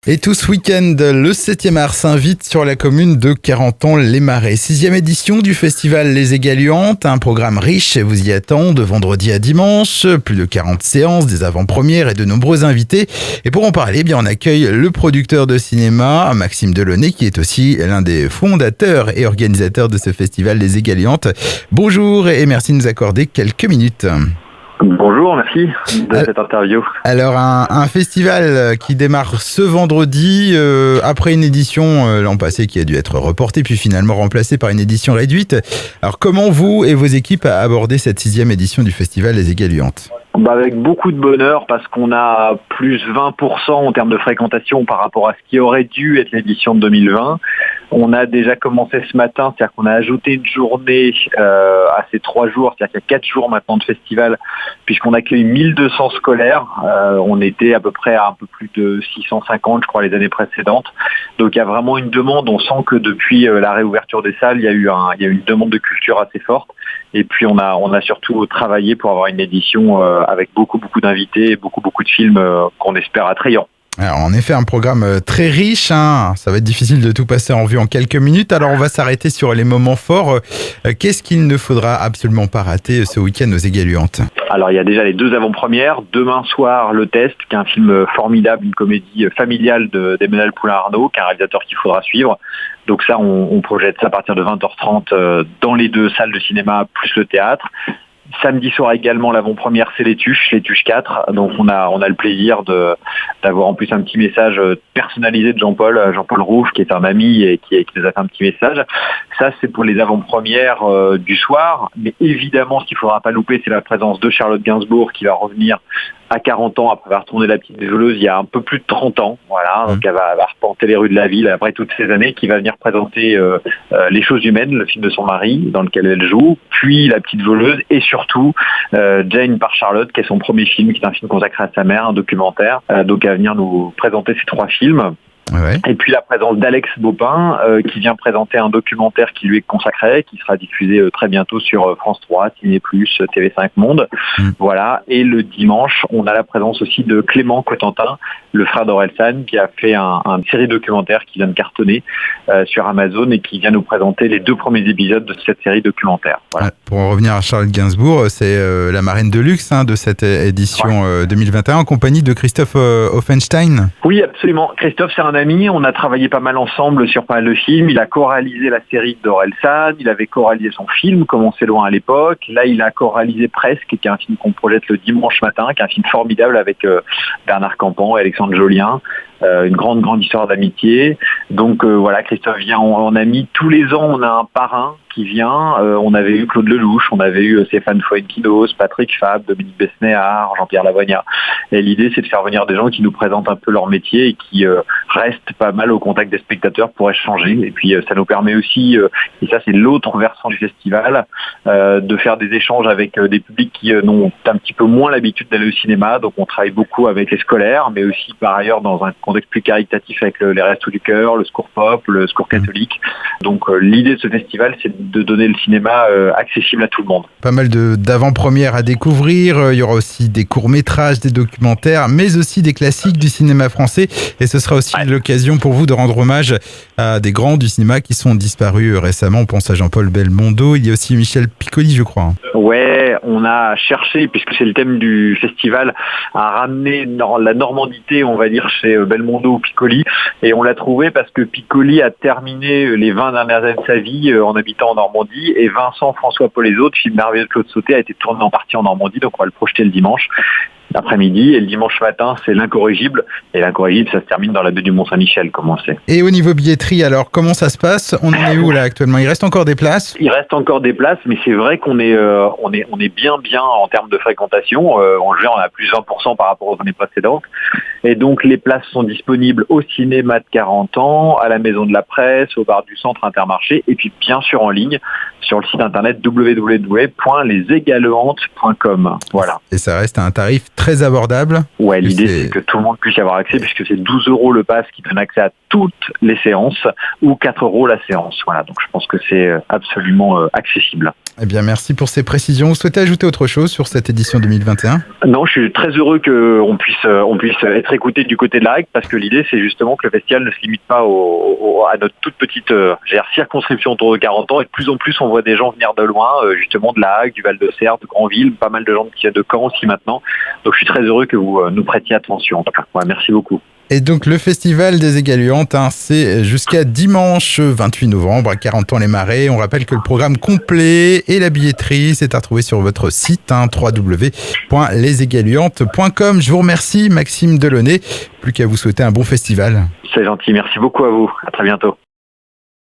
Et tout ce week-end, le 7e art s'invite sur la commune de Carentan-les-Marais. 6e édition du festival Les Égaliantes, un programme riche vous y attend de vendredi à dimanche. Plus de 40 séances, des avant-premières et de nombreux invités. Et pour en parler, on accueille le producteur de cinéma, Maxime Delaunay, qui est aussi l'un des fondateurs et organisateurs de ce festival Les Égaliantes. Bonjour et merci de nous accorder quelques minutes. Bonjour, merci de cette interview. Alors, un festival qui démarre ce vendredi, après une édition l'an passé qui a dû être reportée, puis finalement remplacée par une édition réduite. Alors, comment vous et vos équipes abordez cette 6e édition du festival Les Égaliantes ? Avec beaucoup de bonheur parce qu'on a plus 20% en termes de fréquentation par rapport à ce qui aurait dû être l'édition de 2020. On a déjà commencé ce matin, c'est-à-dire qu'on a ajouté une journée à ces 3 jours, c'est-à-dire qu'il y a 4 jours maintenant de festival, puisqu'on accueille 1200 scolaires. On était à peu près à un peu plus de 650, je crois, les années précédentes. Donc il y a vraiment une demande. On sent que depuis la réouverture des salles, il y a eu une demande de culture assez forte. Et puis on a surtout travaillé pour avoir une édition avec beaucoup d'invités et beaucoup de films qu'on espère attrayants. Alors, en effet, un programme très riche, Ça va être difficile de tout passer en vue en quelques minutes. Alors, on va s'arrêter sur les moments forts. Qu'est-ce qu'il ne faudra absolument pas rater ce week-end aux Égaliantes ? Alors, il y a déjà les 2 avant-premières. Demain soir, Le Test, qui est un film formidable, une comédie familiale d'Emmanuel Poulain-Arnaud, qui est un réalisateur qu'il faudra suivre. Donc ça, on projette ça à partir de 20h30 dans les 2 salles de cinéma, plus le théâtre. Samedi soir également, l'avant-première, c'est les Tuches 4. Donc on a le plaisir d'avoir en plus un petit message personnalisé de Jean-Paul Rouff, qui est un ami et qui nous a fait un petit message. Ça, c'est pour les avant-premières du soir. Mais évidemment, ce qu'il ne faudra pas louper, c'est la présence de Charlotte Gainsbourg, qui va revenir à 40 ans après avoir tourné La Petite Voleuse il y a un peu plus de 30 ans. Voilà, donc elle va arpenter les rues de la ville après toutes ces années, qui va venir présenter Les Choses Humaines, le film de son mari, dans lequel elle joue, puis La Petite Voleuse, et surtout Jane par Charlotte, qui est son premier film, qui est un film consacré à sa mère, un documentaire. Donc elle va venir nous présenter ces 3 films. Ouais. Et puis la présence d'Alex Baupin qui vient présenter un documentaire qui lui est consacré, qui sera diffusé très bientôt sur France 3, Ciné+, TV5 Monde. Voilà. Et le dimanche, on a la présence aussi de Clément Cotentin, le frère d'Orelsan, qui a fait une série documentaire qui vient de cartonner sur Amazon et qui vient nous présenter les 2 premiers épisodes de cette série documentaire. Voilà. Pour en revenir à Charlotte Gainsbourg, c'est la marraine de luxe de cette édition 2021 en compagnie de Christophe Offenstein. Oui, absolument. Christophe, c'est un ami. On a travaillé pas mal ensemble sur pas mal de films. Il a co-réalisé la série d'Orelsan. Il avait co-réalisé son film, Comment c'est loin à l'époque. Là, il a co-réalisé Presque, qui est un film qu'on projette le dimanche matin, qui est un film formidable avec Bernard Campan et Alexandre Jolien. Une grande histoire d'amitié. Donc voilà, Christophe vient en ami. Tous les ans, on a un parrain qui vient. On avait eu Claude Lelouch, on avait eu Stéphane Foenkinos, Patrick Fabre, Dominique Besnéard, Jean-Pierre Lavoignat. Et l'idée, c'est de faire venir des gens qui nous présentent un peu leur métier et qui restent pas mal au contact des spectateurs pour échanger. Et puis ça nous permet aussi, et ça c'est l'autre versant du festival, de faire des échanges avec des publics qui n'ont un petit peu moins l'habitude d'aller au cinéma. Donc on travaille beaucoup avec les scolaires, mais aussi par ailleurs dans un contexte plus caritatif avec les Restos du Cœur, le Secours Pop, le Secours catholique. Donc l'idée de ce festival, c'est de donner le cinéma accessible à tout le monde. Pas mal d'avant-premières à découvrir. Il y aura aussi des courts-métrages, des documentaires, mais aussi des classiques du cinéma français. Et ce sera aussi l'occasion pour vous de rendre hommage à des grands du cinéma qui sont disparus récemment. On pense à Jean-Paul Belmondo. Il y a aussi Michel Piccoli, je crois. Ouais, on a cherché, puisque c'est le thème du festival, à ramener la normandité, on va dire, chez Belmondo ou Piccoli. Et on l'a trouvé parce que Piccoli a terminé les 20 dernières années de sa vie en habitant en Normandie. Et Vincent François-Paul et les autres, film merveilleux de Claude Sauté, a été tourné en partie en Normandie. Donc on va le projeter le dimanche après-midi, et le dimanche matin, c'est L'Incorrigible. Et L'Incorrigible, ça se termine dans la baie du Mont-Saint-Michel, comme on sait. Et au niveau billetterie, alors, comment ça se passe ? On en est où, là, actuellement ? Il reste encore des places ? Il reste encore des places, mais c'est vrai qu'on est bien en termes de fréquentation. On a plus de 20% par rapport aux années précédentes. Et donc, les places sont disponibles au cinéma de Carentan, à la Maison de la Presse, au bar du Centre Intermarché, et puis, bien sûr, en ligne, sur le site internet www.leségaleantes.com. Voilà. Et ça reste à un tarif très abordable. Ouais, l'idée c'est que tout le monde puisse y avoir accès, puisque c'est 12 € le pass qui donne accès à toutes les séances, ou 4 € la séance. Voilà, donc je pense que c'est absolument accessible. Eh bien, merci pour ces précisions. Vous souhaitez ajouter autre chose sur cette édition 2021 ? Non, je suis très heureux qu'on puisse être écouté du côté de la Hague, parce que l'idée, c'est justement que le festival ne se limite pas à notre toute petite circonscription autour de 40 ans, et de plus en plus, on voit des gens venir de loin, justement de la Hague, du Val-de-Serre, de Granville, pas mal de gens de Caen aussi maintenant. Donc, je suis très heureux que vous nous prêtiez attention. En tout cas, merci beaucoup. Et donc le festival des Égaluantes, c'est jusqu'à dimanche 28 novembre à 40 ans les Marais. On rappelle que le programme complet et la billetterie, c'est à retrouver sur votre site www.leségaluantes.com. Je vous remercie Maxime Delaunay. Plus qu'à vous souhaiter un bon festival. C'est gentil, merci beaucoup à vous. À très bientôt.